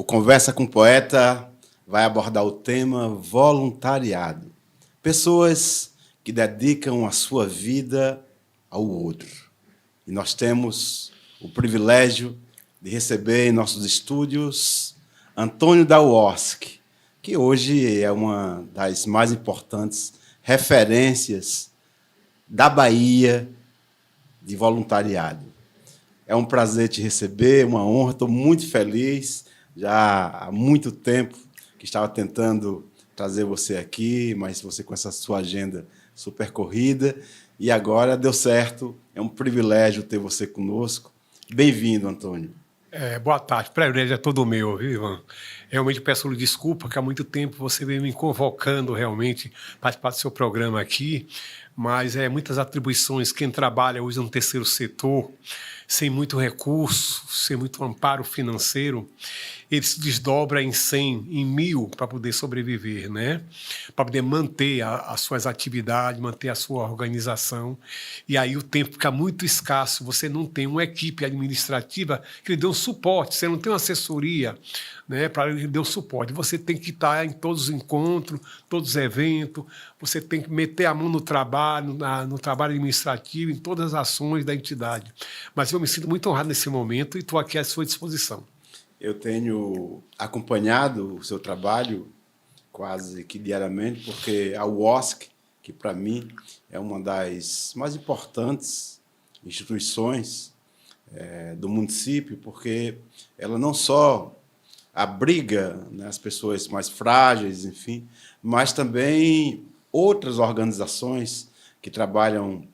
Conversa com o Poeta vai abordar o tema voluntariado. Pessoas que dedicam a sua vida ao outro. E nós temos o privilégio de receber em nossos estúdios Antônio da UOSC, que hoje é uma das mais importantes referências da Bahia de voluntariado. É um prazer te receber, uma honra, estou muito feliz. Já há muito tempo que estava tentando trazer você aqui, mas você com essa sua agenda super corrida, e agora deu certo. É um privilégio ter você conosco. Bem-vindo, Antônio. Boa tarde. O privilégio é todo meu, viu, Ivan? Realmente peço desculpa que há muito tempo você vem me convocando realmente para participar do seu programa aqui, mas muitas atribuições. Quem trabalha hoje no terceiro setor, sem muito recurso, sem muito amparo financeiro, ele se desdobra em 100, em 1000 para poder sobreviver, né? Para poder manter as suas atividades, manter a sua organização. E aí o tempo fica muito escasso, você não tem uma equipe administrativa que lhe dê um suporte, você não tem uma assessoria, né, para lhe dar um suporte. Você tem que estar em todos os encontros, todos os eventos, você tem que meter a mão no trabalho, no trabalho administrativo, em todas as ações da entidade. Mas eu me sinto muito honrado nesse momento e estou aqui à sua disposição. Eu tenho acompanhado o seu trabalho quase que diariamente, porque a UOSC, que para mim é uma das mais importantes instituições do município, porque ela não só abriga, né, as pessoas mais frágeis, enfim, mas também outras organizações que trabalham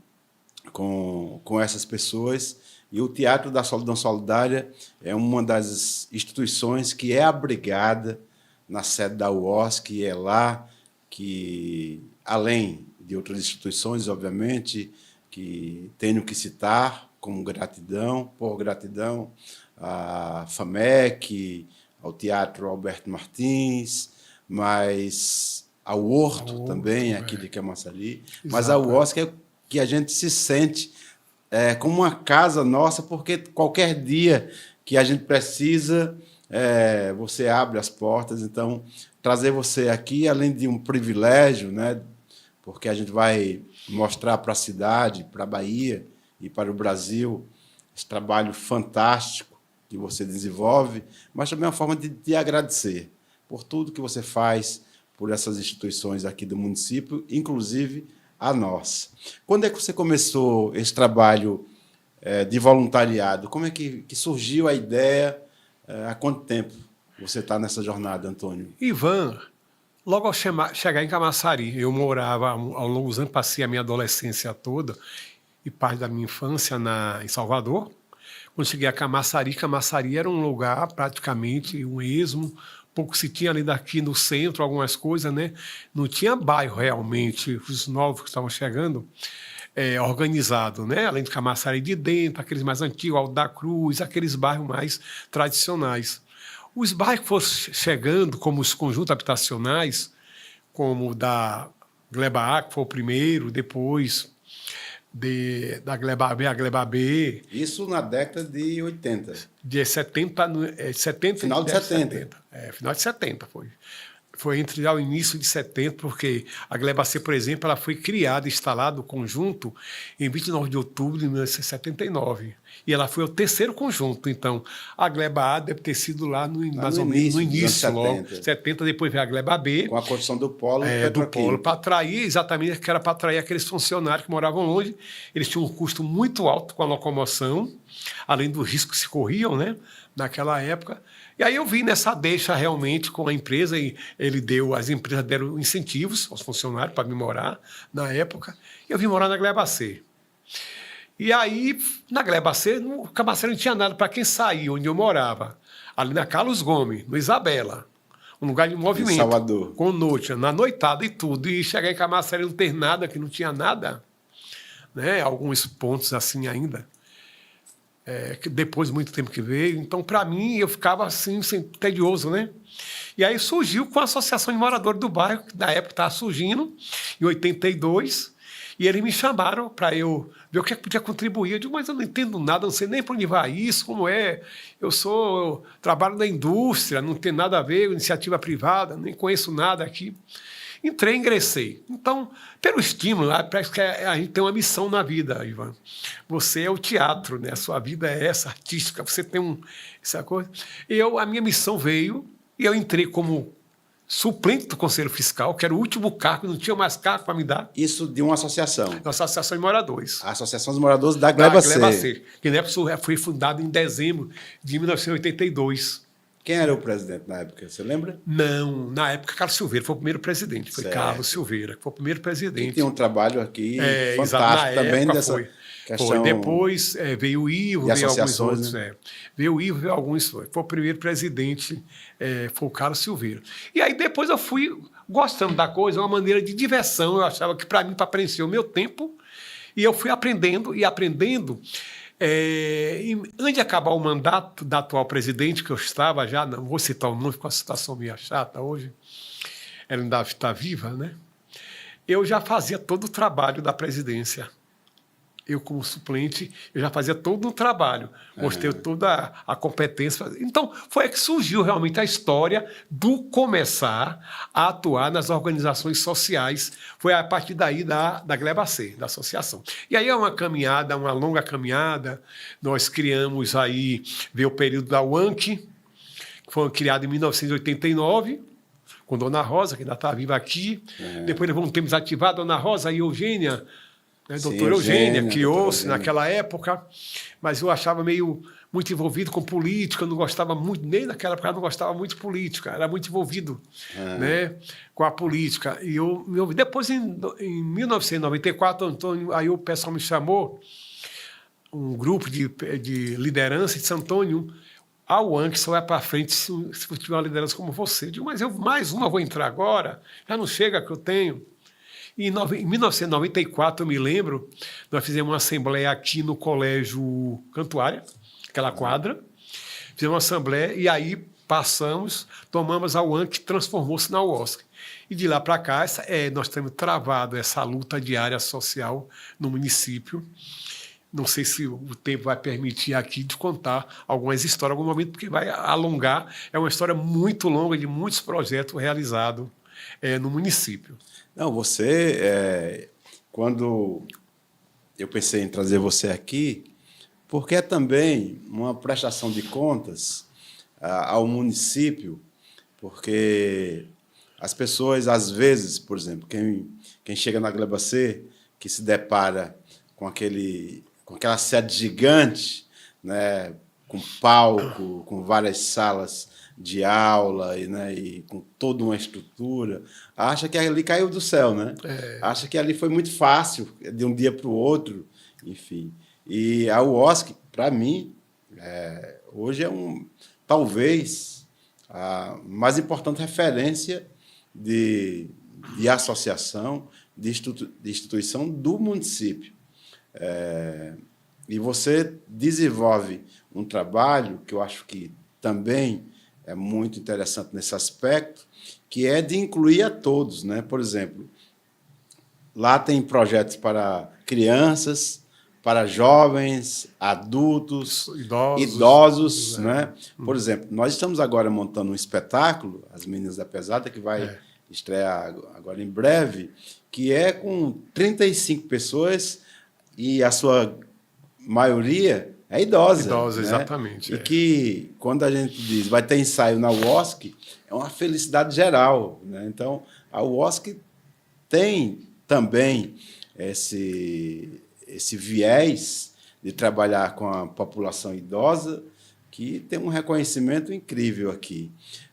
com essas pessoas. E o Teatro da Solidão Solidária é uma das instituições que é abrigada na sede da UOSC, e é lá que, além de outras instituições, obviamente, que tenho que citar como gratidão, por gratidão, a FAMEC, ao Teatro Alberto Martins, mas ao Horto também, aqui de Camaçari, mas a UOSC é que a gente se sente como uma casa nossa, porque qualquer dia que a gente precisa, você abre as portas. Então, trazer você aqui, além de um privilégio, né, porque a gente vai mostrar para a cidade, para a Bahia e para o Brasil esse trabalho fantástico que você desenvolve, mas também é uma forma de te agradecer por tudo que você faz por essas instituições aqui do município, inclusive a nossa. Quando é que você começou esse trabalho de voluntariado? Como é que surgiu a ideia? Há quanto tempo você está nessa jornada, Antônio? Ivan, logo ao chegar em Camaçari, eu morava ao longo dos anos, passei a minha adolescência toda e parte da minha infância em Salvador. Quando cheguei a Camaçari, Camaçari era um lugar praticamente um esmo, pouco se tinha ali daqui no centro, algumas coisas, né? Não tinha bairro realmente, os novos que estavam chegando, organizado, né? Além de Camaçari de dentro, aqueles mais antigos, Alto da Cruz, aqueles bairros mais tradicionais. Os bairros que foram chegando, como os conjuntos habitacionais, como o da Gleba A, que foi o primeiro, depois da Gleba B, a Gleba B. Isso na década de 80. De 70, 70 Final de 70. Final de 70 foi. Foi entre o início de 70, porque a Gleba C, por exemplo, ela foi criada, instalada, o conjunto, em 29 de outubro de 1979. E ela foi o terceiro conjunto. Então, a Gleba A deve ter sido lá mais ou menos no início, logo. 70, depois veio a Gleba B. Com a construção do polo para atrair, exatamente, que era para atrair aqueles funcionários que moravam longe. Eles tinham um custo muito alto com a locomoção, além dos riscos que se corriam, né, naquela época. E aí eu vi nessa deixa realmente com a empresa, e as empresas deram incentivos aos funcionários para vir morar na época, e eu vim morar na Gleba C. E aí, na Gleba C, no Camaçari não tinha nada para quem sair, onde eu morava. Ali na Carlos Gomes, no Isabela, um lugar de movimento. Em Salvador. Com noite, na noitada e tudo. E chegar em Camaçari não ter nada, que não tinha nada, né? Alguns pontos assim ainda. Depois de muito tempo que veio. Então, para mim, eu ficava assim, tedioso, né? E aí surgiu com a Associação de Moradores do Bairro, que na época estava surgindo, em 82, E eles me chamaram para eu ver o que podia contribuir. Eu digo, mas eu não entendo nada, não sei nem para onde vai isso, como é. Eu trabalho na indústria, não tem nada a ver com iniciativa privada, nem conheço nada aqui. Entrei, ingressei. Então, pelo estímulo, parece que a gente tem uma missão na vida, Ivan. Você é o teatro, né? A sua vida é essa, artística, você tem essa coisa. A minha missão veio e eu entrei como suplente do Conselho Fiscal, que era o último cargo, não tinha mais cargo para me dar. Isso de uma associação? Uma associação de moradores. A Associação dos Moradores da Gleba C. Que na época foi fundada em dezembro de 1982. Quem era o presidente na época? Você lembra? Não, na época Carlos Silveira foi o primeiro presidente. Foi certo. Carlos Silveira, que foi o primeiro presidente. E tem um trabalho aqui fantástico também dessa questão. Foi. Depois veio o Ivo, veio alguns outros. Né? Veio o Ivo, veio alguns. Foi o primeiro presidente, foi o Carlos Silveira. E aí depois eu fui gostando da coisa, uma maneira de diversão. Eu achava que para mim, para preencher o meu tempo, e eu fui aprendendo e aprendendo. Antes de acabar o mandato da atual presidente, que eu estava já, não vou citar o nome, porque a situação meio chata hoje, ela ainda está viva, né? Eu já fazia todo o trabalho da presidência. Eu, como suplente, eu já fazia todo o trabalho, mostrei toda a competência. Então, foi aí que surgiu realmente a história do começar a atuar nas organizações sociais. Foi a partir daí da Gleba C, da associação. E aí é uma caminhada, uma longa caminhada. Nós criamos aí, veio o período da UANC, que foi criado em 1989, com Dona Rosa, que ainda está viva aqui. Depois nós vamos ter ativado a Dona Rosa e Eugênia, né, doutora Eugênia, criou-se naquela época, mas eu achava muito envolvido com política, eu não gostava muito, nem naquela época eu não gostava muito de política, era muito envolvido né, com a política. E depois, em 1994, Antônio, aí o pessoal me chamou, um grupo de liderança de Santo Antônio, a UANC só vai para frente se tiver uma liderança como você. Eu digo, mas mais uma vou entrar agora, já não chega que eu tenho. E em 1994, eu me lembro, nós fizemos uma assembleia aqui no Colégio Cantuária, aquela quadra. Fizemos uma assembleia e aí tomamos a UANC, que transformou-se na UOSC. E de lá para cá, nós temos travado essa luta diária social no município. Não sei se o tempo vai permitir aqui de contar algumas histórias, em algum momento, porque vai alongar. É uma história muito longa de muitos projetos realizados no município. Não, você, quando eu pensei em trazer você aqui, porque é também uma prestação de contas ao município, porque as pessoas, às vezes, por exemplo, quem chega na Gleba C, que se depara com aquela sede gigante, né, com palco, com várias salas de aula e com toda uma estrutura, acha que ali caiu do céu, né? Acha que ali foi muito fácil, de um dia para o outro, enfim. E a UOSC, para mim, hoje talvez a mais importante referência de associação, de instituição do município. E você desenvolve um trabalho que eu acho que também é muito interessante nesse aspecto, que é de incluir a todos, né? Por exemplo, lá tem projetos para crianças, para jovens, adultos, idosos, né? Por exemplo, nós estamos agora montando um espetáculo, As Meninas da Pesada, que vai estrear agora em breve, que é com 35 pessoas e a sua maioria é idosa. Idosa, né? Exatamente. E que, quando a gente diz vai ter ensaio na UOSC, é uma felicidade geral, né? Então, a UOSC tem também esse viés de trabalhar com a população idosa, que tem um reconhecimento incrível aqui.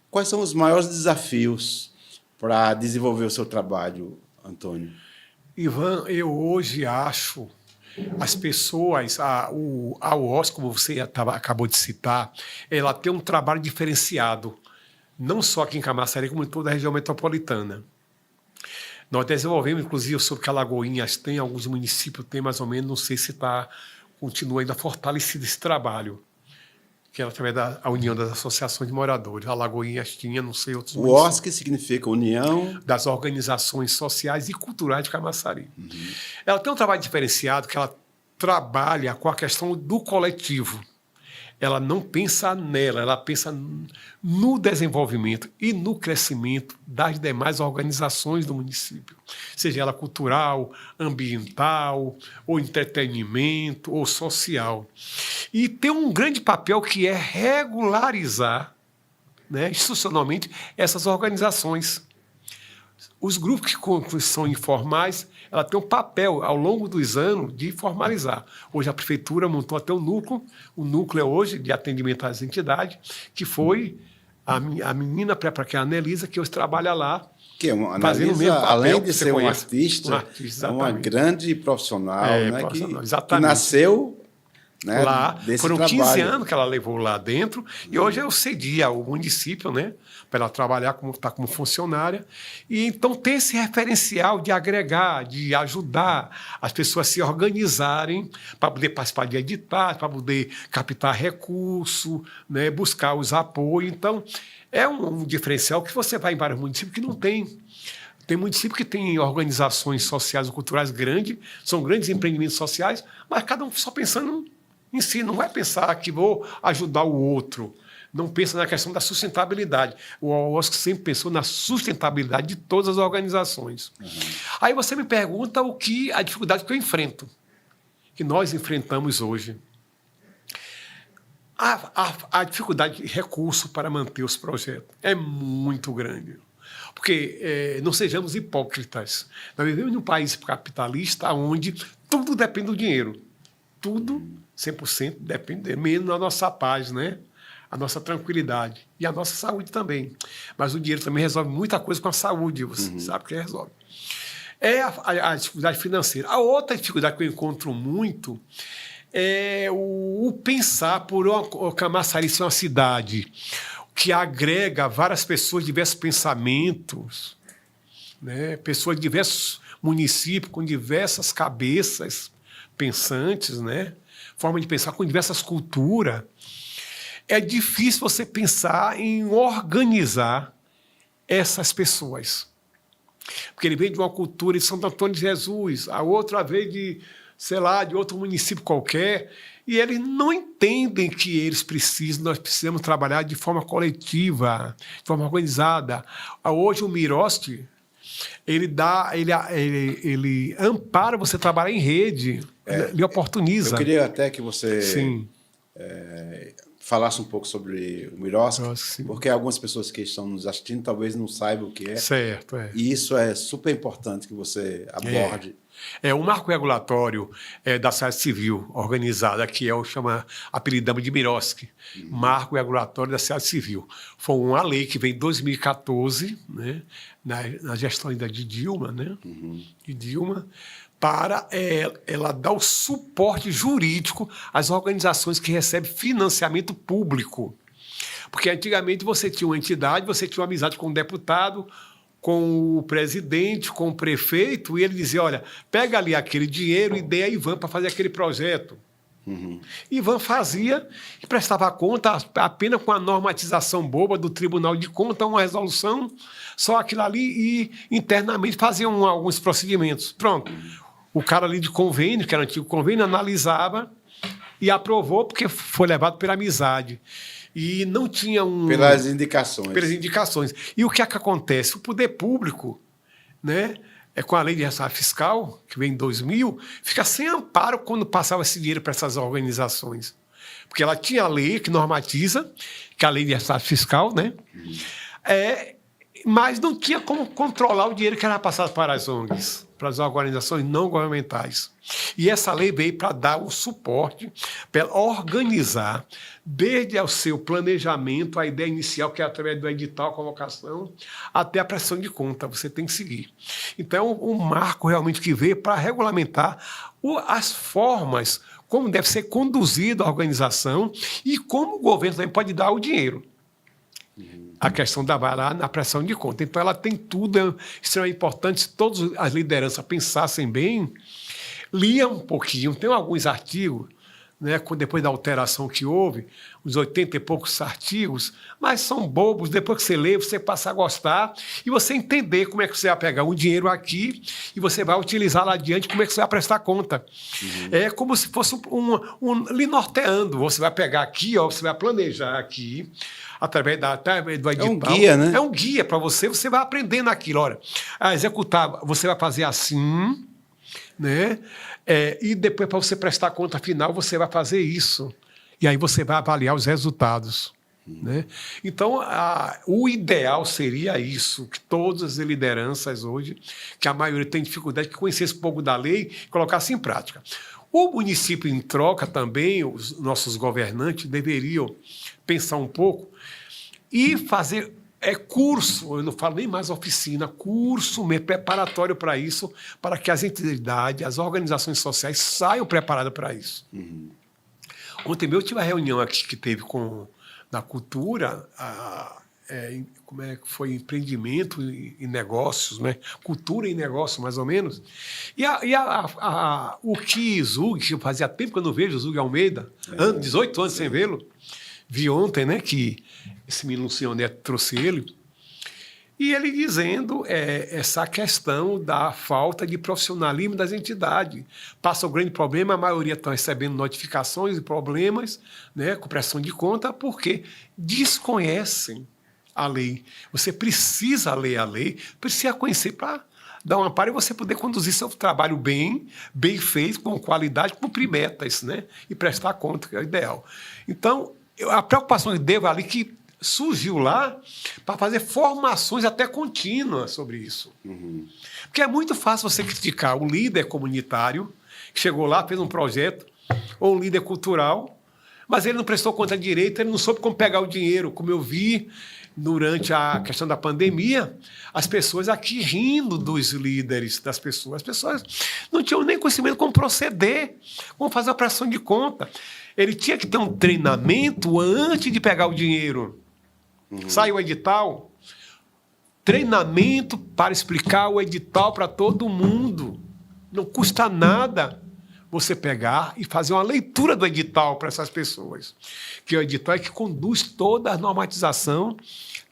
Quais são os maiores desafios para desenvolver o seu trabalho, Antônio? Ivan, eu hoje acho as pessoas, a UOSC, como você acabou de citar, ela tem um trabalho diferenciado, não só aqui em Camaçari, como em toda a região metropolitana. Nós desenvolvemos, inclusive, sobre que Alagoinhas tem, alguns municípios tem mais ou menos, não sei se continua ainda fortalecido esse trabalho. que era através da União das Associações de Moradores. Alagoinhas tinha, não sei, outros O municípios. OSC significa União Das Organizações Sociais e Culturais de Camaçari. Ela tem um trabalho diferenciado, que ela trabalha com a questão do coletivo. Ela não pensa nela, ela pensa no desenvolvimento e no crescimento das demais organizações do município, seja ela cultural, ambiental, ou entretenimento, ou social. E tem um grande papel que é regularizar, né, institucionalmente essas organizações. Os grupos que são informais, ela tem um papel, ao longo dos anos, de formalizar. Hoje a prefeitura montou até um núcleo hoje de atendimento às entidades, que foi a menina para que é a Anelisa, que hoje trabalha lá. Que é uma fazendo o mesmo papel, além de você ser conhece. um artista, é uma grande profissional, né, profissional, que nasceu, né, lá. desse Foram trabalho. 15 anos que ela levou lá dentro, e hoje eu cedi ao município, né, para ela trabalhar como funcionária. E então ter esse referencial de agregar, de ajudar as pessoas a se organizarem para poder participar de editais, para poder captar recurso, né, buscar os apoios. Então, é um diferencial que você vai em vários municípios que não tem. Tem município que tem organizações sociais ou culturais grandes, são grandes empreendimentos sociais, mas cada um só pensando em si, não vai pensar que vou ajudar o outro. Não pensa na questão da sustentabilidade. O OSC sempre pensou na sustentabilidade de todas as organizações. Aí você me pergunta a dificuldade que eu enfrento, que nós enfrentamos hoje. A dificuldade de recurso para manter os projetos é muito grande. Porque não sejamos hipócritas. Nós vivemos num país capitalista onde tudo depende do dinheiro. Tudo, 100%, depende do dinheiro, menos da nossa paz, né? A nossa tranquilidade e a nossa saúde também. Mas o dinheiro também resolve muita coisa com a saúde, você sabe que resolve. É a dificuldade financeira. A outra dificuldade que eu encontro muito é o pensar por o Camaçari ser uma cidade que agrega várias pessoas, diversos pensamentos, né? Pessoas de diversos municípios, com diversas cabeças pensantes, né? Forma de pensar com diversas culturas. É difícil você pensar em organizar essas pessoas. Porque ele vem de uma cultura de Santo Antônio de Jesus, a outra vem de, sei lá, de outro município qualquer, e eles não entendem que nós precisamos trabalhar de forma coletiva, de forma organizada. Hoje o Mirost, ele ampara você trabalhar em rede, ele oportuniza. Eu queria até que você Sim. Falasse um pouco sobre o Mirosk, Sim. porque algumas pessoas que estão nos assistindo talvez não saibam o que é. Certo, E isso é super importante que você aborde. O marco regulatório da sociedade civil organizada, que apelidamos de Mirosk, marco regulatório da sociedade civil. Foi uma lei que veio em 2014, né, na gestão ainda de Dilma, né, de Dilma, para ela dar o suporte jurídico às organizações que recebem financiamento público. Porque antigamente você tinha uma entidade, você tinha uma amizade com o deputado, com o presidente, com o prefeito, e ele dizia, olha, pega ali aquele dinheiro e dê a Ivan para fazer aquele projeto. Ivan fazia e prestava conta apenas com a normatização boba do Tribunal de Contas, uma resolução, só aquilo ali, e internamente faziam alguns procedimentos. Pronto. O cara ali de convênio, que era o antigo convênio, analisava e aprovou porque foi levado pela amizade. E não tinha Pelas indicações. Pelas indicações. E o que é que acontece? O poder público, né, com a lei de responsabilidade fiscal, que vem em 2000, fica sem amparo quando passava esse dinheiro para essas organizações. Porque ela tinha a lei que normatiza, que é a lei de responsabilidade fiscal, né? Mas não tinha como controlar o dinheiro que era passado para as ONGs, para as organizações não governamentais. E essa lei veio para dar o suporte, para organizar, desde o seu planejamento, a ideia inicial, que é através do edital, a convocação, até a prestação de conta, você tem que seguir. Então, um marco realmente que veio para regulamentar as formas, como deve ser conduzida a organização e como o governo também pode dar o dinheiro. A questão da vara na prestação de conta. Então, ela tem tudo, é extremamente importante. Se todas as lideranças pensassem bem, liam um pouquinho. Tem alguns artigos né, depois da alteração que houve, os 80 e poucos artigos, mas são bobos. Depois que você lê, você passa a gostar e você entender como é que você vai pegar um dinheiro aqui e você vai utilizar lá adiante, como é que você vai prestar conta. É como se fosse lhe norteando. Você vai pegar aqui, ó, você vai planejar aqui, através do edital. É um guia, né? É um guia para você, você vai aprendendo aquilo. Olha, a executar, você vai fazer assim, né? E depois, para você prestar conta final, você vai fazer isso. E aí você vai avaliar os resultados. Né? Então, o ideal seria isso, que todas as lideranças hoje, que a maioria tem dificuldade, que conhecesse um pouco da lei e colocasse em prática. O município, em troca, também, os nossos governantes deveriam pensar um pouco e fazer curso, eu não falo nem mais oficina, curso mesmo, preparatório para isso, para que as entidades, as organizações sociais saiam preparadas para isso. Ontem mesmo eu tive uma reunião aqui que teve na cultura, como é que foi? Empreendimento e negócios, né? Cultura e negócios, mais ou menos. E o Zug, que fazia tempo que eu não vejo, o Zug Almeida, 18 anos sem vê-lo, vi ontem, né, que esse menino Luciano Neto trouxe ele, e ele dizendo essa questão da falta de profissionalismo das entidades. Passa o grande problema, a maioria está recebendo notificações e problemas, né, com pressão de conta, porque desconhecem a lei. Você precisa ler a lei, precisa conhecer para dar um amparo e você poder conduzir seu trabalho bem feito, com qualidade, cumprir metas, né, e prestar conta, que é o ideal. Então, a preocupação que devo ali que surgiu lá para fazer formações até contínuas sobre isso. Porque é muito fácil você criticar o líder comunitário que chegou lá, fez um projeto, ou um líder cultural, mas ele não prestou conta direito, ele não soube como pegar o dinheiro, como eu vi durante a questão da pandemia, as pessoas aqui rindo dos líderes das pessoas. As pessoas não tinham nem conhecimento como proceder, como fazer a prestação de conta. Ele tinha que ter um treinamento antes de pegar o dinheiro. Sai o edital, treinamento para explicar o edital para todo mundo. Não custa nada você pegar e fazer uma leitura do edital para essas pessoas. Que o edital é que conduz toda a normatização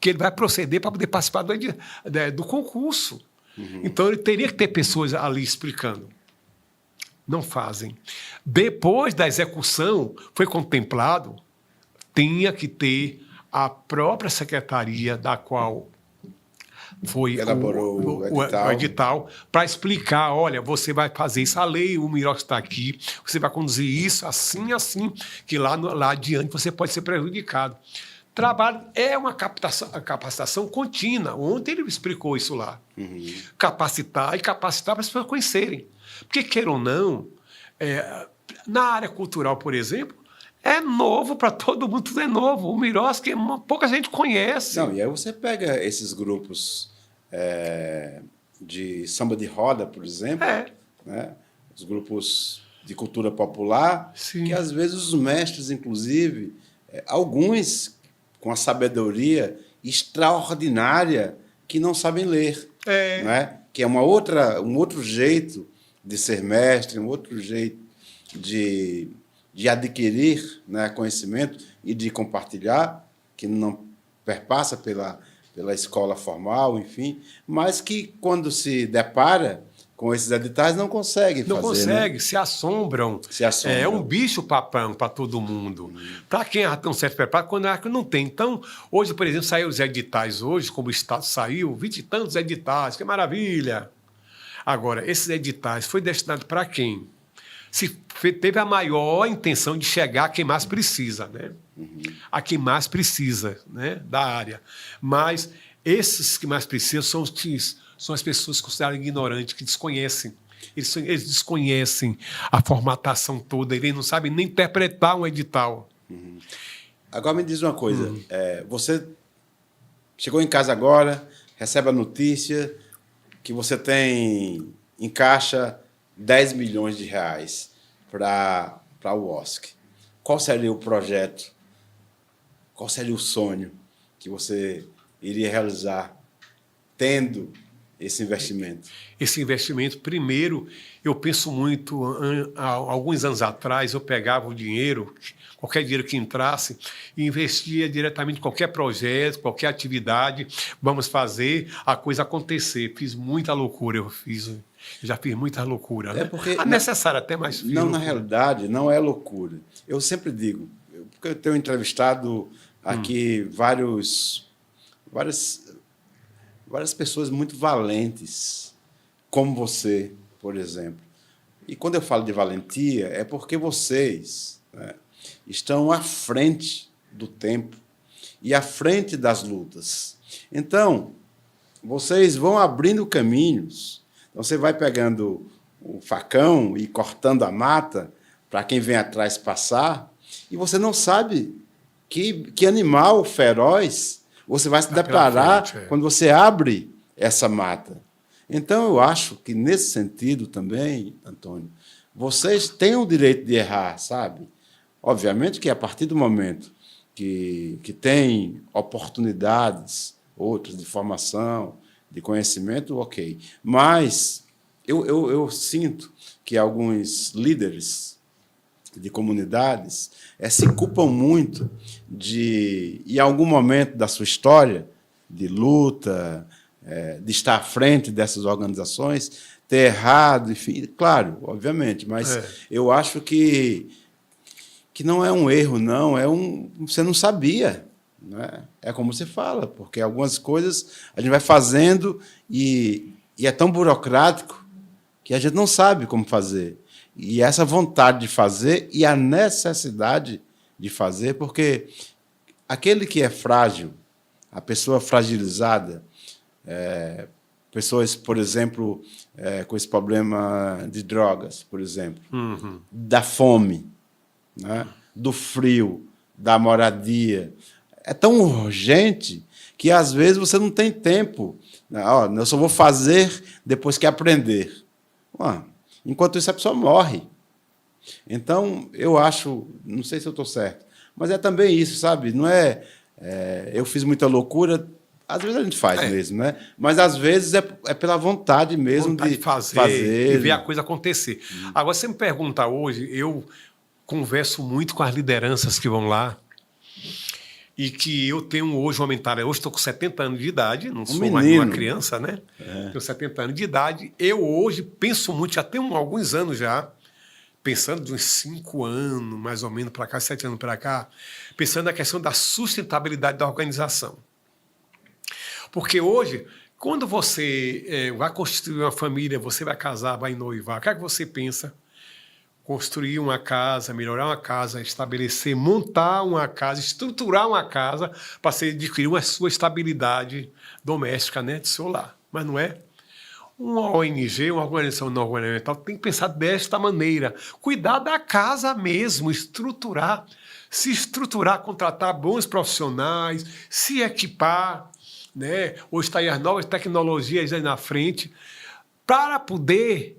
que ele vai proceder para poder participar do concurso. Então, ele teria que ter pessoas ali explicando. Não fazem. Depois da execução, foi contemplado, tinha que ter a própria secretaria da qual foi elaborou o edital para explicar, olha, você vai fazer isso, a lei, o Mirox está aqui, você vai conduzir isso assim, que lá adiante você pode ser prejudicado. Trabalho é uma capacitação contínua. Ontem ele explicou isso lá. Capacitar para as pessoas conhecerem. Porque, queira ou não, na área cultural, por exemplo, é novo para todo mundo, tudo é novo. O Miroski, pouca gente conhece. Não, e aí você pega esses grupos de samba de roda, por exemplo, né? Os grupos de cultura popular, Sim. Que às vezes os mestres, inclusive, alguns com a sabedoria extraordinária que não sabem ler, né? Que é um outro jeito de ser mestre, um outro jeito de adquirir, né, conhecimento e de compartilhar, que não perpassa pela escola formal, enfim, mas que, quando se depara com esses editais, não consegue fazer. Não consegue, né? se assombram. Se assombram. É um bicho-papão para todo mundo. Para quem não serve preparado, quando acha que não tem. Então, hoje, por exemplo, saíram os editais hoje, como o Estado saiu, 20 e tantos editais, que maravilha. Agora, esses editais foi destinado para quem? Se teve a maior intenção de chegar a quem mais precisa, né? A quem mais precisa, né, da área. Mas esses que mais precisam são as pessoas consideradas ignorantes, que desconhecem. Eles desconhecem a formatação toda, eles não sabem nem interpretar um edital. Agora me diz uma coisa, você chegou em casa agora, recebe a notícia que você tem em caixa 10 milhões de reais para o UOSC. Qual seria o projeto, qual seria o sonho que você iria realizar tendo esse investimento? Esse investimento, primeiro, eu penso muito, há alguns anos atrás, eu pegava o dinheiro, qualquer dinheiro que entrasse, e investia diretamente em qualquer projeto, qualquer atividade, vamos fazer a coisa acontecer. Fiz muita loucura, eu já fiz muita loucura. É Né? porque A necessária até mais. Não, na realidade, não é loucura. Eu sempre digo, porque eu tenho entrevistado aqui várias pessoas muito valentes, como você, por exemplo. E quando eu falo de valentia, é porque vocês, né, estão à frente do tempo e à frente das lutas. Então, vocês vão abrindo caminhos. Então, você vai pegando o facão e cortando a mata para quem vem atrás passar, e você não sabe que animal feroz você vai se deparar frente, quando você abre essa mata. Então, eu acho que, nesse sentido também, Antônio, vocês têm o direito de errar, sabe? Obviamente que, a partir do momento que tem oportunidades, outras de formação, de conhecimento, ok. Mas eu sinto que alguns líderes de comunidades se culpam muito de, em algum momento da sua história, de luta, de estar à frente dessas organizações, ter errado, enfim, claro, obviamente, mas eu acho que não é um erro, não, você não sabia. Né? É como você fala, porque algumas coisas a gente vai fazendo e é tão burocrático que a gente não sabe como fazer. E essa vontade de fazer e a necessidade de fazer, porque aquele que é frágil, a pessoa fragilizada, pessoas, por exemplo, com esse problema de drogas, por exemplo, da fome, né? Do frio, da moradia, é tão urgente que, às vezes, você não tem tempo. Eu só vou fazer depois que aprender. Enquanto isso, a pessoa morre. Então, eu acho, não sei se eu estou certo, mas é também isso, sabe? Não eu fiz muita loucura, às vezes a gente faz mesmo, né? Mas, às vezes, é pela vontade mesmo de fazer e ver a coisa acontecer. Agora, você me pergunta hoje, eu converso muito com as lideranças que vão lá, e que eu tenho hoje uma mentalidade. Hoje estou com 70 anos de idade, não sou mais uma criança, né? Tenho 70 anos de idade. Eu hoje penso muito, já tenho alguns anos já, pensando de uns 5 anos, mais ou menos, para cá, 7 anos para cá, pensando na questão da sustentabilidade da organização. Porque hoje, quando você vai constituir uma família, você vai casar, vai noivar, o que é que você pensa? Construir uma casa, melhorar uma casa, estabelecer, montar uma casa, estruturar uma casa para você adquirir uma sua estabilidade doméstica, né, de seu lar. Mas não é? Uma ONG, uma organização não governamental, tem que pensar desta maneira. Cuidar da casa mesmo, se estruturar, contratar bons profissionais, se equipar, né? Hoje está aí as novas tecnologias aí na frente, para poder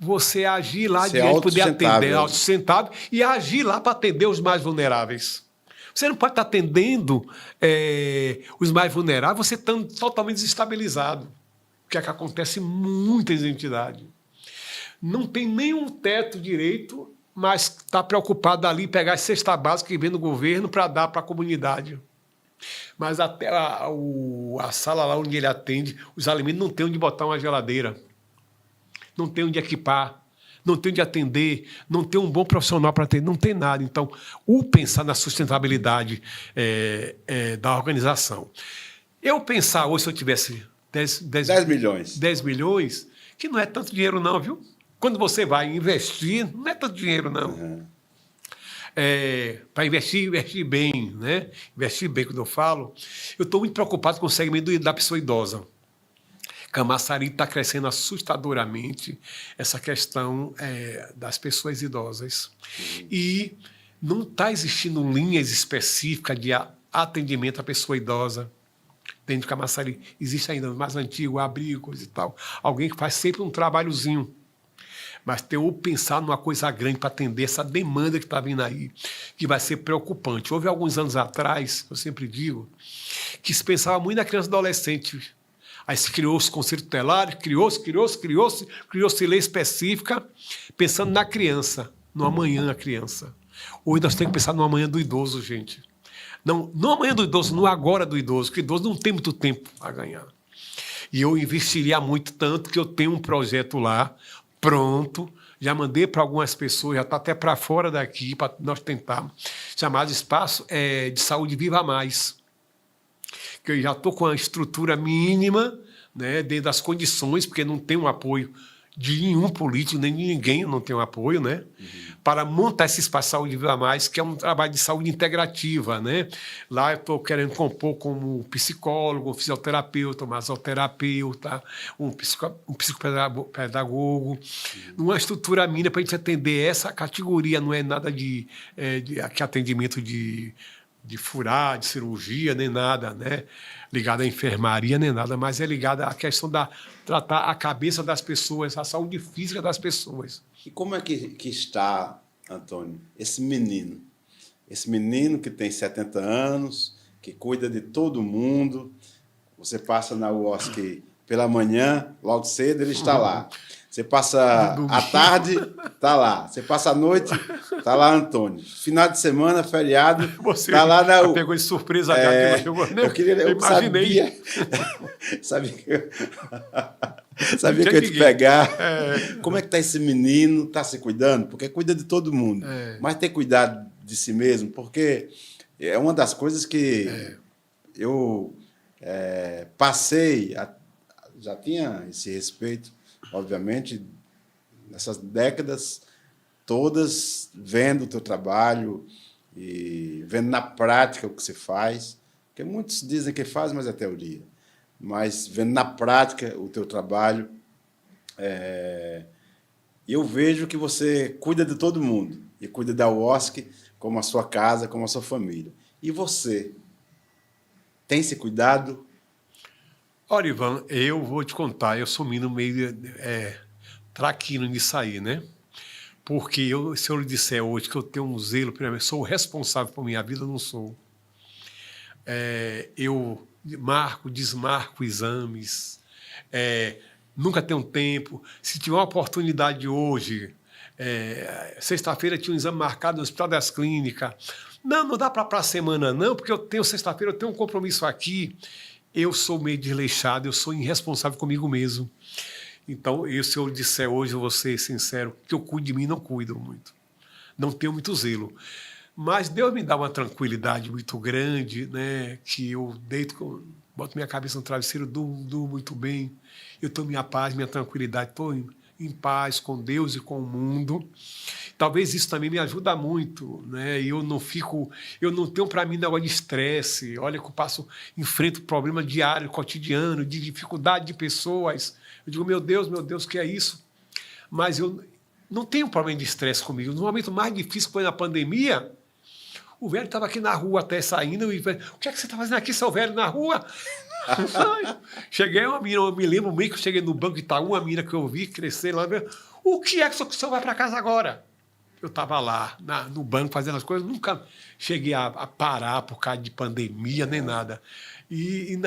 você agir lá direito, poder atender, autossustentável, e agir lá para atender os mais vulneráveis. Você não pode estar atendendo os mais vulneráveis, você estando totalmente desestabilizado. O que é que acontece em muitas entidades? Não tem nenhum teto direito, mas está preocupado ali em pegar a cesta básica que vem do governo para dar para a comunidade. Mas até a sala lá onde ele atende, os alimentos não tem onde botar uma geladeira. Não tem onde equipar, não tem onde atender, não tem um bom profissional para atender, não tem nada. Então, o pensar na sustentabilidade da organização. Eu pensar hoje, se eu tivesse 10 milhões. 10 milhões, que não é tanto dinheiro não, viu? Quando você vai investir, não é tanto dinheiro não. Para investir bem, né? Investir bem, quando eu falo, eu estou muito preocupado com o segmento da pessoa idosa. Camaçari está crescendo assustadoramente essa questão das pessoas idosas. E não está existindo linhas específicas de atendimento à pessoa idosa. Dentro de Camaçari existe ainda mais antigo, abrigos e tal. Alguém que faz sempre um trabalhozinho. Mas tem que pensar numa coisa grande para atender essa demanda que está vindo aí, que vai ser preocupante. Houve alguns anos atrás, eu sempre digo, que se pensava muito na criança e adolescente. Aí se criou os conselhos tutelares, criou-se lei específica, pensando na criança, no amanhã da criança. Hoje nós temos que pensar no amanhã do idoso, gente. Não no amanhã do idoso, no agora do idoso, porque o idoso não tem muito tempo a ganhar. E eu investiria muito, tanto que eu tenho um projeto lá, pronto, já mandei para algumas pessoas, já está até para fora daqui, para nós tentarmos, chamado Espaço de Saúde Viva Mais. Que eu já estou com a estrutura mínima, né, dentro das condições, porque não tem um apoio de nenhum político, nem de ninguém, eu não tenho apoio, né? Para montar esse Espaço Saúde Viva Mais, que é um trabalho de saúde integrativa, né? Lá eu estou querendo compor como psicólogo, um fisioterapeuta, um masoterapeuta, um psicopedagogo, uma estrutura mínima para a gente atender essa categoria, não é nada de atendimento de furar, de cirurgia, nem nada, né? Ligado à enfermaria, nem nada, mas é ligado à questão da tratar a cabeça das pessoas, a saúde física das pessoas. E como é que está, Antônio, esse menino? Esse menino que tem 70 anos, que cuida de todo mundo. Você passa na UOSC pela manhã, logo cedo, ele está lá. Você passa à tarde, está lá. Você passa à noite, está lá Antônio. Final de semana, feriado, está lá na UOSC. Pegou de surpresa. Eu imaginei. Sabia que eu ia te pegar. Como é que está esse menino? Está se cuidando? Porque cuida de todo mundo. Mas ter cuidado de si mesmo, porque é uma das coisas que eu passei, já tinha esse respeito, obviamente, nessas décadas todas, vendo o teu trabalho e vendo na prática o que você faz, porque muitos dizem que faz, mas é teoria. Mas vendo na prática o teu trabalho, eu vejo que você cuida de todo mundo e cuida da UOSC como a sua casa, como a sua família. E você tem esse cuidado? Olha, Ivan, eu vou te contar, eu sou um menino meio traquino nisso aí, né? Porque se eu lhe disser hoje que eu tenho um zelo, primeiro, sou responsável por minha vida, eu não sou. Eu desmarco exames, nunca tenho tempo. Se tiver uma oportunidade hoje, sexta-feira tinha um exame marcado no Hospital das Clínicas. Não dá para a semana não, porque eu tenho sexta-feira, eu tenho um compromisso aqui. Eu sou meio desleixado, eu sou irresponsável comigo mesmo. Então, se eu disser hoje, eu vou ser sincero, que eu cuido de mim, não cuido muito. Não tenho muito zelo. Mas Deus me dá uma tranquilidade muito grande, né? Que eu deito, boto minha cabeça no travesseiro, durmo muito bem. Eu tenho minha paz, minha tranquilidade, estou em paz com Deus e com o mundo. Talvez isso também me ajuda muito, né? Eu não tenho para mim negócio de estresse. Olha que eu enfrento problema diário, cotidiano, de dificuldade de pessoas. Eu digo, meu Deus, o que é isso? Mas eu não tenho problema de estresse comigo. No momento mais difícil, foi na pandemia, o velho estava aqui na rua até saindo e falei, o que é que você está fazendo aqui, seu velho, na rua? Cheguei uma menina, eu me lembro meio que eu cheguei no Banco Itaú, uma menina que eu vi crescer lá, o que é que o senhor vai para casa agora? Eu estava lá no banco fazendo as coisas, nunca cheguei a parar por causa de pandemia, nem nada. E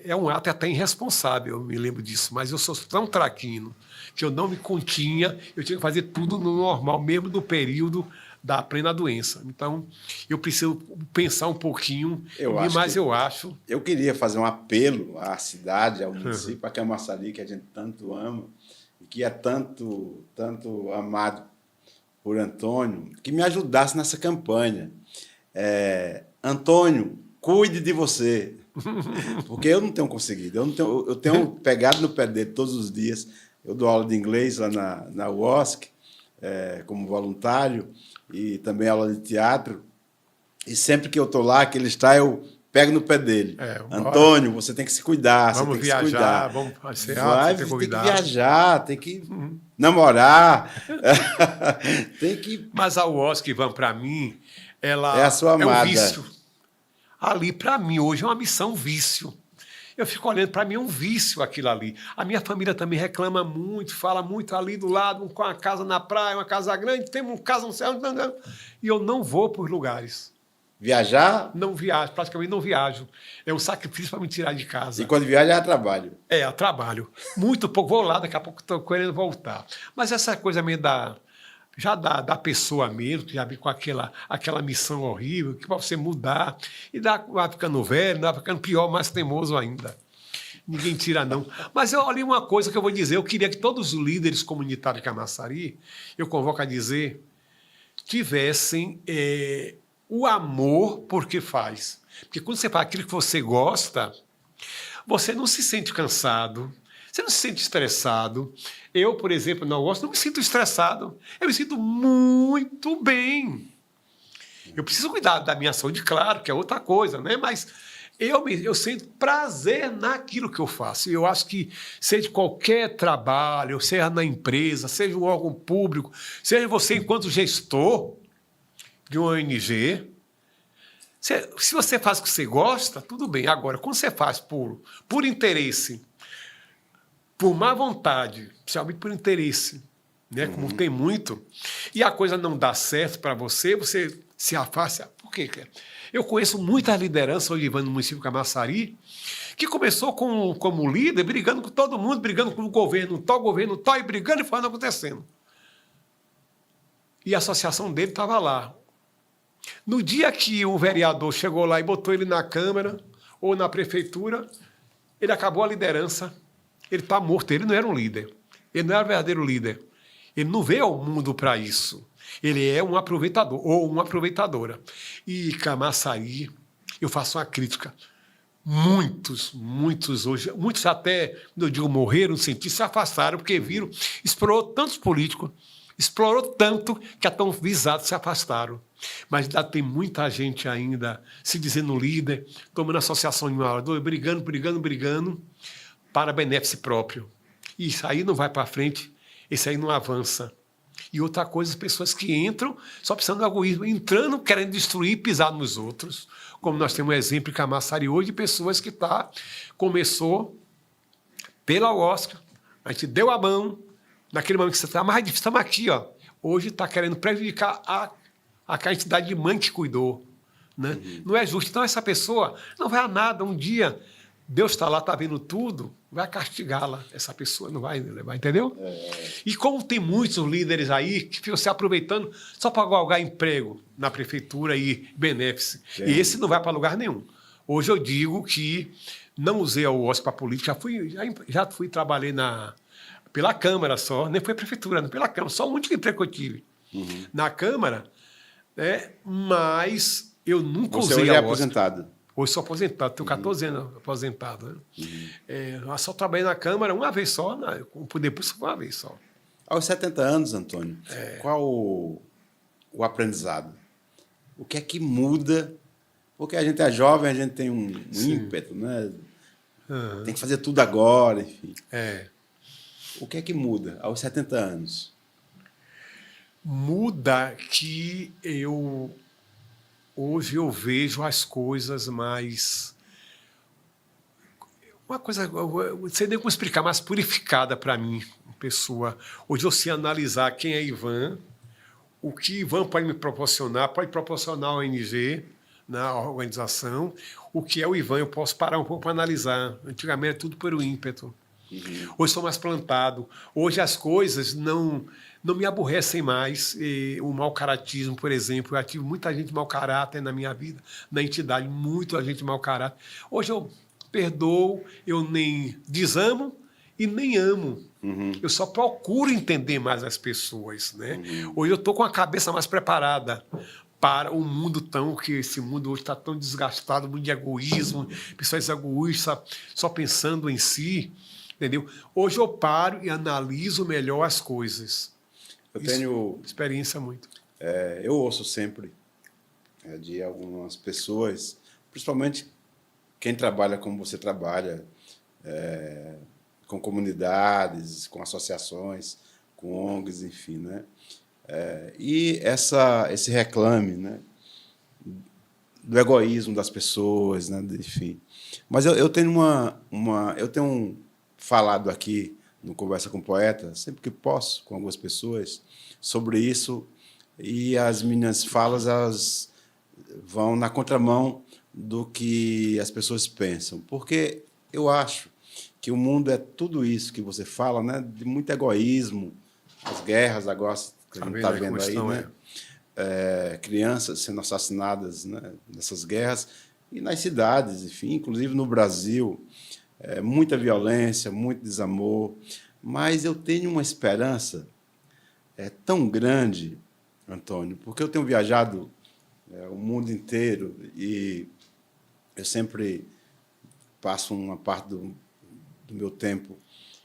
é um ato até irresponsável, eu me lembro disso, mas eu sou tão traquino que eu não me continha, eu tinha que fazer tudo no normal, mesmo no período da plena doença. Então, eu preciso pensar um pouquinho, mas eu acho... Eu queria fazer um apelo à cidade, ao município, a Camaçari, que a gente tanto ama, e que é tanto amado por Antônio, que me ajudasse nessa campanha. Antônio, cuide de você, porque eu não tenho conseguido. Eu tenho pegado no pé dele todos os dias. Eu dou aula de inglês lá na UOSC, como voluntário, e também aula de teatro. E sempre que eu estou lá, que ele está, eu pego no pé dele. Antônio, você tem que se cuidar, vamos você tem viajar, que se cuidar. Vamos passear, tem que viajar, tem que namorar, tem que... Mas a UOSC, Ivan, para mim, ela é a sua amada. Um vício. Ali, para mim, hoje é uma missão vício. Eu fico olhando, para mim é um vício aquilo ali. A minha família também reclama muito, fala muito ali do lado, com uma casa na praia, uma casa grande, tem uma casa no céu, e eu não vou para os lugares. Viajar? Não viajo, praticamente não viajo. É um sacrifício para me tirar de casa. E quando viaja é trabalho. É, trabalho. Muito pouco, vou lá, daqui a pouco estou querendo voltar. Mas essa coisa meio da pessoa mesmo, que já vem com aquela missão horrível, que para você mudar, e vai ficando velho, vai ficando pior, mais teimoso ainda. Ninguém tira, não. Mas olha uma coisa que eu vou dizer, eu queria que todos os líderes comunitários de Camaçari, eu convoco a dizer, tivessem o amor por que faz. Porque quando você faz aquilo que você gosta, você não se sente cansado, você não se sente estressado. Eu, por exemplo, não gosto, não me sinto estressado. Eu me sinto muito bem. Eu preciso cuidar da minha saúde, claro, que é outra coisa, né? Mas eu sinto prazer naquilo que eu faço. Eu acho que seja qualquer trabalho, seja na empresa, seja um órgão público, seja você enquanto gestor de uma ONG, se você faz o que você gosta, tudo bem. Agora, quando você faz por interesse, por má vontade, principalmente por interesse, né? Como tem muito, e a coisa não dá certo para você, você se afasta. Por quê? Eu conheço muitas lideranças hoje no município de Camaçari, que começou como líder, brigando com todo mundo, brigando com o governo tal, e brigando e falando acontecendo. E a associação dele estava lá. No dia que o vereador chegou lá e botou ele na Câmara ou na Prefeitura, ele acabou a liderança. Ele está morto, ele não era um líder. Ele não era um verdadeiro líder. Ele não veio ao mundo para isso. Ele é um aproveitador ou uma aproveitadora. E Camaçari, eu faço uma crítica. Muitos hoje, muitos até, quando eu digo morreram, se afastaram, porque viram, explorou tantos políticos, explorou tanto que até tão visados se afastaram. Mas ainda tem muita gente ainda se dizendo líder, tomando associação de morador, brigando para benefício próprio. E isso aí não vai para frente, isso aí não avança. E outra coisa, as pessoas que entram só precisando do egoísmo, entrando, querendo destruir, pisar nos outros. Como nós temos um exemplo em Camaçari hoje de pessoas que começou pela Oscar, a gente deu a mão, naquele momento que você está mais difícil, estamos aqui, ó. Hoje está querendo prejudicar a quantidade de mãe que cuidou. Né? Não é justo. Então, essa pessoa não vai a nada. Um dia, Deus está lá, está vendo tudo, vai castigá-la. Essa pessoa não vai levar, entendeu? E como tem muitos líderes aí que ficam se aproveitando só para galgar emprego na prefeitura e benefício. E esse não vai para lugar nenhum. Hoje eu digo que não usei a UOSP para política, já fui trabalhei pela Câmara só, nem foi prefeitura, pela Câmara, só o único emprego que eu tive. Na Câmara, mas eu nunca usei a UOSP. Você hoje é aposentado? Hoje sou aposentado, tenho 14 anos aposentado. Né? Eu só trabalhei na Câmara uma vez só, depois foi uma vez só. Aos 70 anos, Antônio, qual o aprendizado? O que é que muda? Porque a gente é jovem, a gente tem um ímpeto, né? Tem que fazer tudo agora, enfim. O que é que muda aos 70 anos? Muda que hoje eu vejo as coisas mais... Uma coisa, não sei nem como explicar, mais purificada para mim, pessoa. Hoje eu sei analisar quem é Ivan, o que Ivan pode me proporcionar, pode proporcionar a ONG, na organização, o que é o Ivan, eu posso parar um pouco para analisar. Antigamente era tudo pelo ímpeto. Hoje estou mais plantado. Hoje as coisas não me aborrecem mais. O mau caratismo, por exemplo, eu tive muita gente mau caráter na minha vida, na entidade, muita gente mau caráter. Hoje eu perdoo, eu nem desamo e nem amo. Eu só procuro entender mais as pessoas. Né? Hoje eu estou com a cabeça mais preparada para o mundo que esse mundo hoje está tão desgastado, muito de egoísmo, pessoas egoístas, só pensando em si. Entendeu? Hoje eu paro e analiso melhor as coisas. Eu tenho experiência muito. Eu ouço sempre de algumas pessoas, principalmente quem trabalha como você trabalha, com comunidades, com associações, com ONGs, enfim, né? E esse reclame, né, do egoísmo das pessoas, né, enfim. Mas eu tenho falado aqui no Conversa com Poeta, sempre que posso, com algumas pessoas, sobre isso, e as minhas falas vão na contramão do que as pessoas pensam. Porque eu acho que o mundo é tudo isso que você fala, né? De muito egoísmo, as guerras agora que a gente está vendo aí, né? Crianças sendo assassinadas, né? Nessas guerras, e nas cidades, enfim, inclusive no Brasil, muita violência, muito desamor. Mas eu tenho uma esperança tão grande, Antônio, porque eu tenho viajado o mundo inteiro e eu sempre passo uma parte do meu tempo,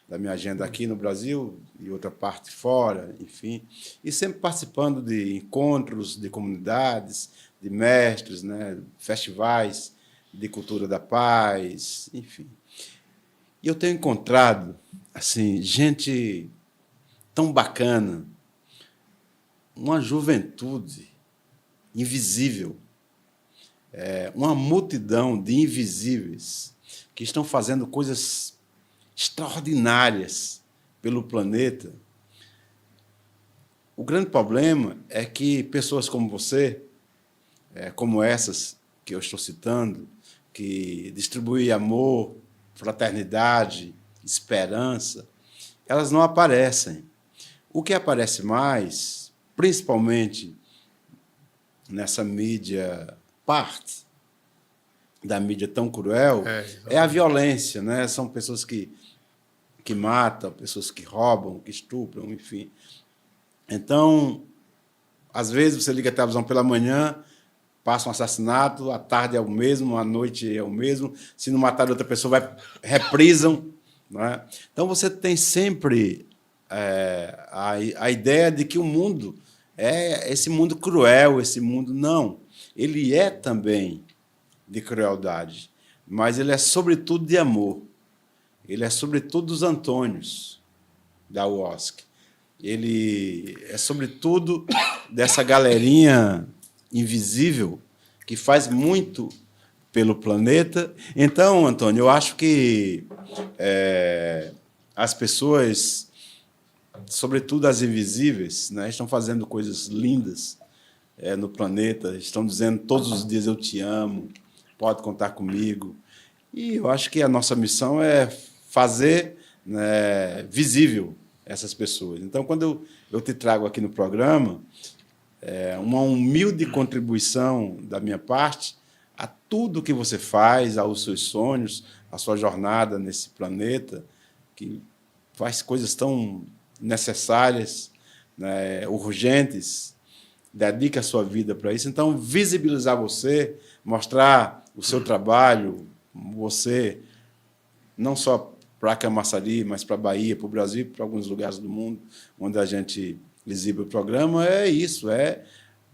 da minha agenda aqui no Brasil e outra parte fora, enfim, e sempre participando de encontros de comunidades, de mestres, né, festivais de cultura da paz, enfim. E eu tenho encontrado assim gente tão bacana, uma juventude invisível, uma multidão de invisíveis que estão fazendo coisas extraordinárias pelo planeta. O grande problema é que pessoas como você, como essas que eu estou citando, que distribuem amor, fraternidade, esperança, elas não aparecem. O que aparece mais, principalmente nessa mídia, parte da mídia tão cruel, é a violência, né? São pessoas que matam, pessoas que roubam, que estupram, enfim. Então, às vezes você liga a televisão pela manhã, passa um assassinato, à tarde é o mesmo, à noite é o mesmo. Se não matar outra pessoa, reprisam. Não é? Então, você tem sempre a ideia de que o mundo é esse mundo cruel, esse mundo... Não, ele é também de crueldade, mas ele é, sobretudo, de amor. Ele é, sobretudo, dos Antônios, da UOSC. Ele é, sobretudo, dessa galerinha invisível que faz muito pelo planeta. Então, Antônio, eu acho que as pessoas, sobretudo as invisíveis, né, estão fazendo coisas lindas no planeta, estão dizendo todos os dias eu te amo, pode contar comigo. E eu acho que a nossa missão é fazer, né, visível essas pessoas. Então, quando eu te trago aqui no programa, uma humilde contribuição da minha parte a tudo que você faz, aos seus sonhos, à sua jornada nesse planeta, que faz coisas tão necessárias, né, urgentes, dedica a sua vida para isso. Então, visibilizar você, mostrar o seu trabalho, você, não só para Camaçari, mas para a Bahia, para o Brasil, para alguns lugares do mundo onde a gente exibe o programa, é isso, é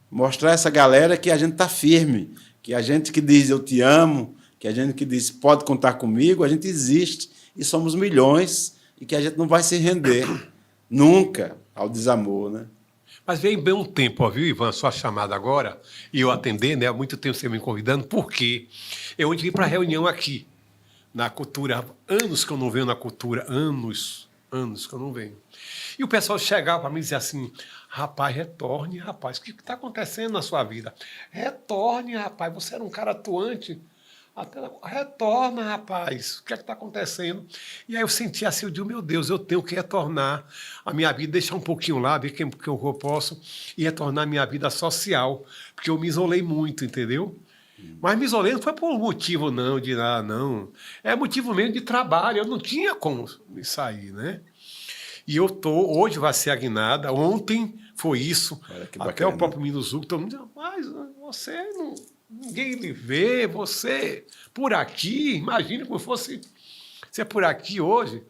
mostrar essa galera que a gente está firme, que a gente que diz eu te amo, que a gente que diz pode contar comigo, a gente existe e somos milhões e que a gente não vai se render nunca ao desamor, né? Mas vem bem um tempo, viu, Ivan, sua chamada agora, e eu atender, né? Há muito tempo você me convidando, porque eu ontem vim para a reunião aqui, na cultura, anos que eu não venho na cultura, anos que eu não venho. E o pessoal chegava para mim e dizia assim, rapaz, retorne, rapaz, o que está acontecendo na sua vida? Retorne, rapaz, você era um cara atuante, retorna, rapaz, o que é que está acontecendo? E aí eu senti assim, eu digo, meu Deus, eu tenho que retornar a minha vida, deixar um pouquinho lá, ver que eu posso, e retornar a minha vida social, porque eu me isolei muito, entendeu? Mas me isolei não foi por motivo não, de nada, não. É motivo mesmo de trabalho, eu não tinha como me sair, né? E eu tô, hoje vai ser a guinada, ontem foi isso, até o próprio Minuzuco, todo mundo dizendo, mas você não... Ninguém lhe vê, você por aqui, imagine como fosse você por aqui hoje.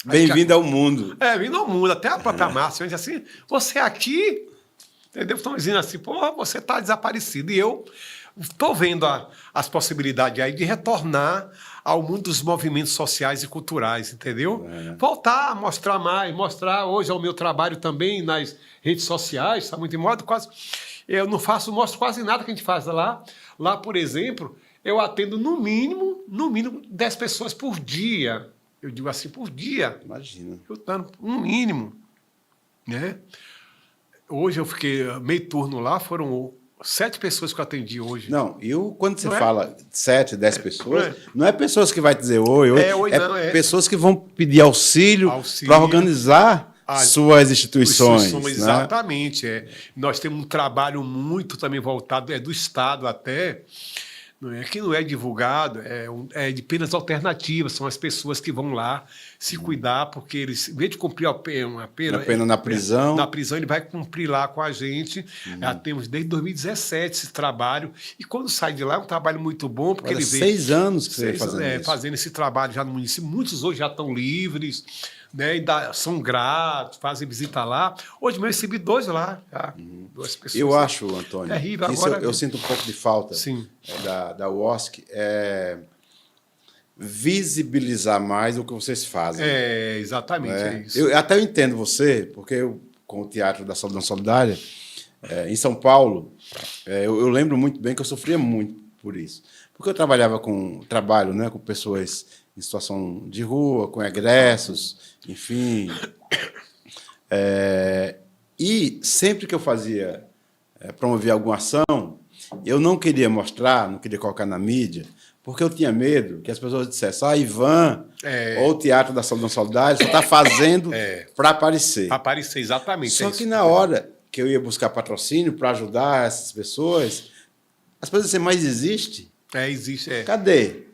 Bem-vindo ao mundo. Vindo ao mundo, até a própria Márcia, diz assim, você aqui, entendeu? Estão dizendo assim, pô, você está desaparecido. E eu estou vendo as possibilidades aí de retornar ao mundo dos movimentos sociais e culturais, entendeu? Voltar a mostrar mais, mostrar hoje o meu trabalho também nas redes sociais, está muito em moda, quase... Eu não mostro quase nada que a gente faz lá. Lá, por exemplo, eu atendo no mínimo 10 pessoas por dia. Eu digo assim, por dia. Imagina. Eu estou no mínimo. Né? Hoje eu fiquei meio turno lá, foram 7 pessoas que eu atendi hoje. Não, quando você Não é? fala 7, 10 pessoas, não é. não é pessoas que vai dizer oi, oi, Oi, não, pessoas que vão pedir auxílio para organizar suas instituições. Né? Exatamente. Nós temos um trabalho muito também voltado, do Estado até, que não é divulgado, é de penas alternativas, são as pessoas que vão lá se cuidar, porque eles, em vez de cumprir uma pena na prisão. Na prisão, ele vai cumprir lá com a gente. Já temos desde 2017 esse trabalho, e quando sai de lá é um trabalho muito bom, porque ele vê 6 anos que você fazendo esse trabalho já no município. Muitos hoje já estão livres, né, ainda são gratos, fazem visita lá. Hoje mesmo eu recebi 2 lá, já, 2 pessoas. Eu acho, Antônio, terrível. Isso agora, eu sinto um pouco de falta sim. Da UOSC, visibilizar mais o que vocês fazem. Exatamente, é isso. Eu entendo você, porque com o Teatro da Solidão Solidária, em São Paulo, eu lembro muito bem que eu sofria muito por isso. Porque eu trabalho, né, com pessoas em situação de rua, com egressos, enfim. E sempre que eu promovia alguma ação, eu não queria mostrar, não queria colocar na mídia, porque eu tinha medo que as pessoas dissessem, Ivan, ou o Teatro da Solidão Solidária, só está fazendo para aparecer. Para aparecer, exatamente. Só que na hora que eu ia buscar patrocínio para ajudar essas pessoas, as pessoas dizem, mas existe? Existe. Cadê?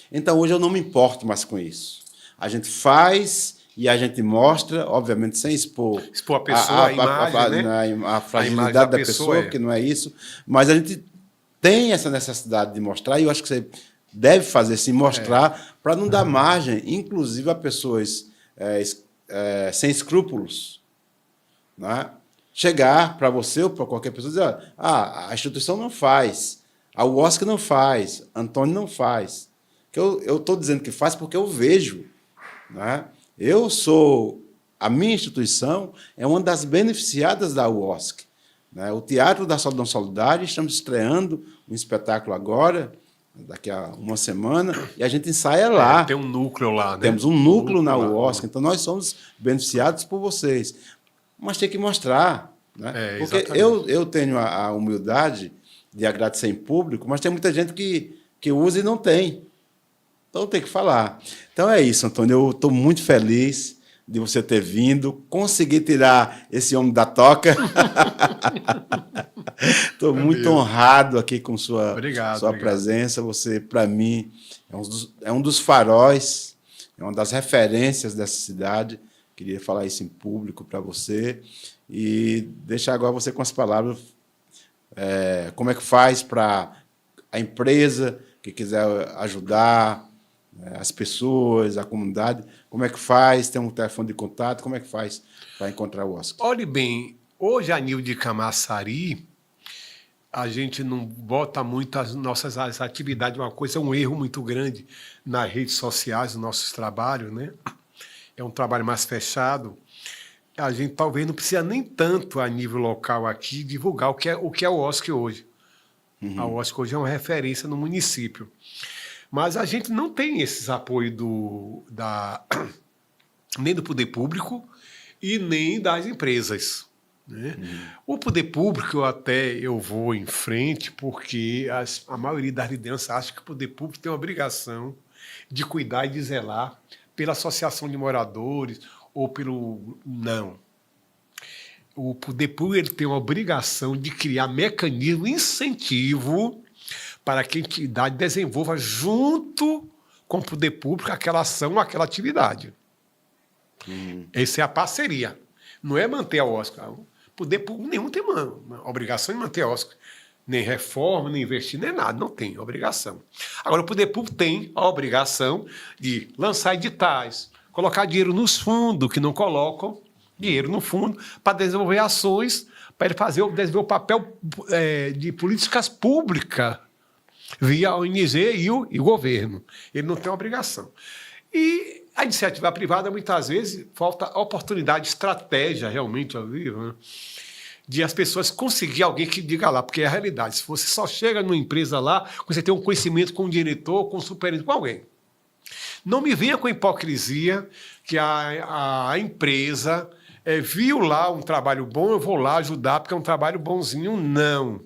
Então, hoje eu não me importo mais com isso. A gente faz e a gente mostra, obviamente, sem expor a pessoa, a imagem, né? a fragilidade da pessoa, porque não é isso. Mas a gente tem essa necessidade de mostrar, e eu acho que você deve fazer sim, mostrar, para não dar margem, inclusive, a pessoas sem escrúpulos, né? Chegar para você ou para qualquer pessoa e dizer, a instituição não faz, a UOSC não faz, Antônio não faz. Eu estou dizendo que faz porque eu vejo. Né? A minha instituição é uma das beneficiadas da UOSC. Né? O Teatro da Solidão Solidária, estamos estreando um espetáculo agora, daqui a uma semana, e a gente ensaia lá. Tem um núcleo lá. Né? Temos um núcleo na UOSC, então nós somos beneficiados por vocês. Mas tem que mostrar. Né? Porque eu tenho a humildade de agradecer em público, mas tem muita gente que usa e não tem. Então, tem que falar. Então, é isso, Antônio. Eu estou muito feliz de você ter vindo, conseguir tirar esse homem da toca. Estou muito honrado aqui com sua presença. Você, para mim, é um dos faróis, é uma das referências dessa cidade. Queria falar isso em público para você. E deixar agora você com as palavras. Como é que faz para a empresa que quiser ajudar as pessoas, a comunidade, como é que faz? Tem um telefone de contato, como é que faz para encontrar o Oscar? Olhe bem, hoje a nível de Camaçari, a gente não bota muito as nossas atividades, uma coisa, é um erro muito grande nas redes sociais, nos nossos trabalhos, né? É um trabalho mais fechado. A gente talvez não precisa nem tanto a nível local aqui divulgar o que é o Oscar hoje. A Oscar hoje é uma referência no município. Mas a gente não tem esses apoios nem do poder público e nem das empresas. Né? O poder público eu vou em frente porque a maioria das lideranças acha que o poder público tem a obrigação de cuidar e de zelar pela associação de moradores ou pelo... Não. O poder público ele tem a obrigação de criar mecanismo incentivo para que a entidade desenvolva junto com o poder público aquela ação, aquela atividade. Essa é a parceria. Não é manter a Oscar. O poder público nenhum tem uma obrigação de manter a Oscar. Nem reforma, nem investir, nem nada. Não tem obrigação. Agora, o poder público tem a obrigação de lançar editais, colocar dinheiro nos fundos, que não colocam dinheiro no fundo, para desenvolver ações, para ele desenvolver o papel de políticas públicas via a ONG e o governo. Ele não tem obrigação. E a iniciativa privada, muitas vezes, falta oportunidade, estratégia, realmente, né? De as pessoas conseguir alguém que diga lá, porque é a realidade. Se você só chega numa empresa lá, você tem um conhecimento com o diretor, com o superintendente, com alguém. Não me venha com a hipocrisia que a empresa viu lá um trabalho bom, eu vou lá ajudar porque é um trabalho bonzinho. Não.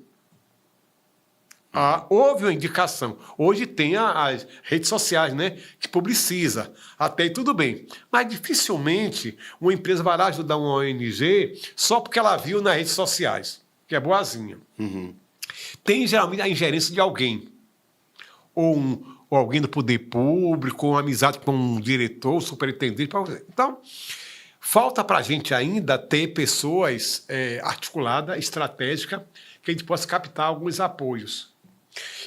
Houve uma indicação. Hoje tem as redes sociais, né, que publiciza. Até aí tudo bem. Mas dificilmente uma empresa vai lá ajudar uma ONG só porque ela viu nas redes sociais, que é boazinha. Tem geralmente a ingerência de alguém. Ou alguém do poder público, ou uma amizade com um diretor, superintendente. Então, falta para a gente ainda ter pessoas articuladas, estratégicas, que a gente possa captar alguns apoios.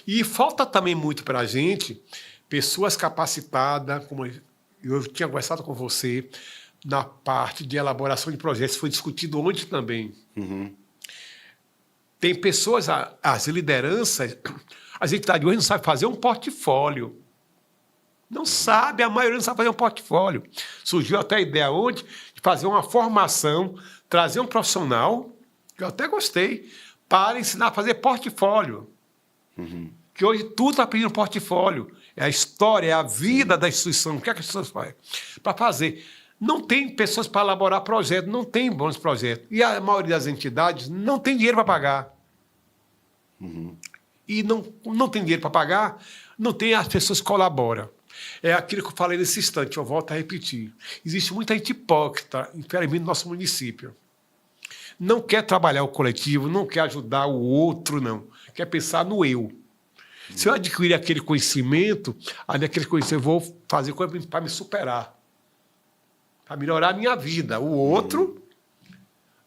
E falta também muito para a gente pessoas capacitadas, como eu tinha conversado com você, na parte de elaboração de projetos, foi discutido ontem também. Tem pessoas, as lideranças, as entidades hoje não sabem fazer um portfólio. Não sabe, a maioria não sabe fazer um portfólio. Surgiu até a ideia ontem de fazer uma formação, trazer um profissional, que eu até gostei, para ensinar a fazer portfólio. Que hoje tudo está pedindo portfólio. É a história, é a vida da instituição. O que é que as pessoas fazem? Para fazer. Não tem pessoas para elaborar projetos, não tem bons projetos. E a maioria das entidades não tem dinheiro para pagar. E não tem dinheiro para pagar, não tem as pessoas que colaboram. É aquilo que eu falei nesse instante, eu volto a repetir. Existe muita gente hipócrita, infelizmente, no nosso município. Não quer trabalhar o coletivo, não quer ajudar o outro, não. Quer pensar no eu. Se eu adquirir aquele conhecimento, eu vou fazer coisa para me superar, para melhorar a minha vida. O outro,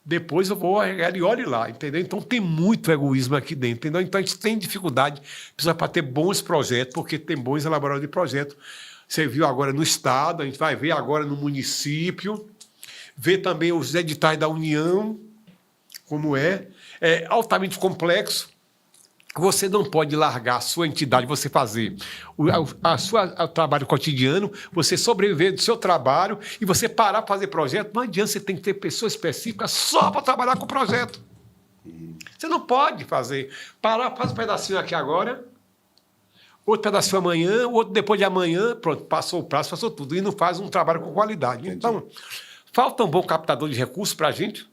depois eu vou arregar e olhe lá, entendeu? Então tem muito egoísmo aqui dentro, entendeu? Então a gente tem dificuldade, precisa para ter bons projetos, porque tem bons elaboradores de projetos. Você viu agora no Estado, a gente vai ver agora no município, ver também os editais da União, como é altamente complexo. Você não pode largar a sua entidade, você fazer o trabalho cotidiano, você sobreviver do seu trabalho e você parar para fazer projeto. Não adianta, você tem que ter pessoas específicas só para trabalhar com o projeto. Você não pode fazer. Parar, faz um pedacinho aqui agora, outro pedacinho amanhã, outro depois de amanhã, pronto, passou o prazo, passou tudo. E não faz um trabalho com qualidade. Entendi. Então, falta um bom captador de recursos para a gente,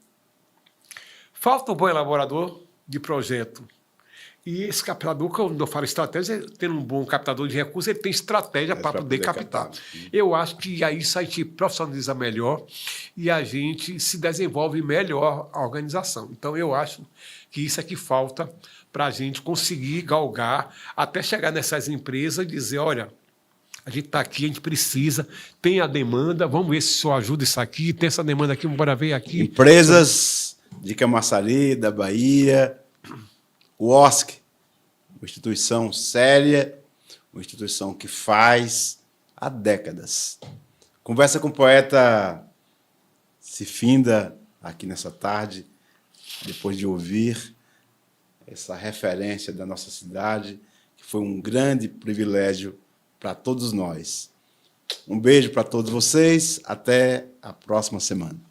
falta um bom elaborador de projeto. E esse captador, quando eu falo estratégia, tendo um bom captador de recursos, ele tem estratégia para poder captar. Eu acho que aí isso a gente profissionaliza melhor e a gente se desenvolve melhor a organização. Então, eu acho que isso é que falta para a gente conseguir galgar, até chegar nessas empresas e dizer, olha, a gente está aqui, a gente precisa, tem a demanda, vamos ver se o senhor ajuda isso aqui, tem essa demanda aqui, bora ver aqui. Empresas de Camaçari, da Bahia, o OSC, uma instituição séria, uma instituição que faz há décadas. Conversa com o Poeta se finda aqui nessa tarde, depois de ouvir essa referência da nossa cidade, que foi um grande privilégio para todos nós. Um beijo para todos vocês, até a próxima semana.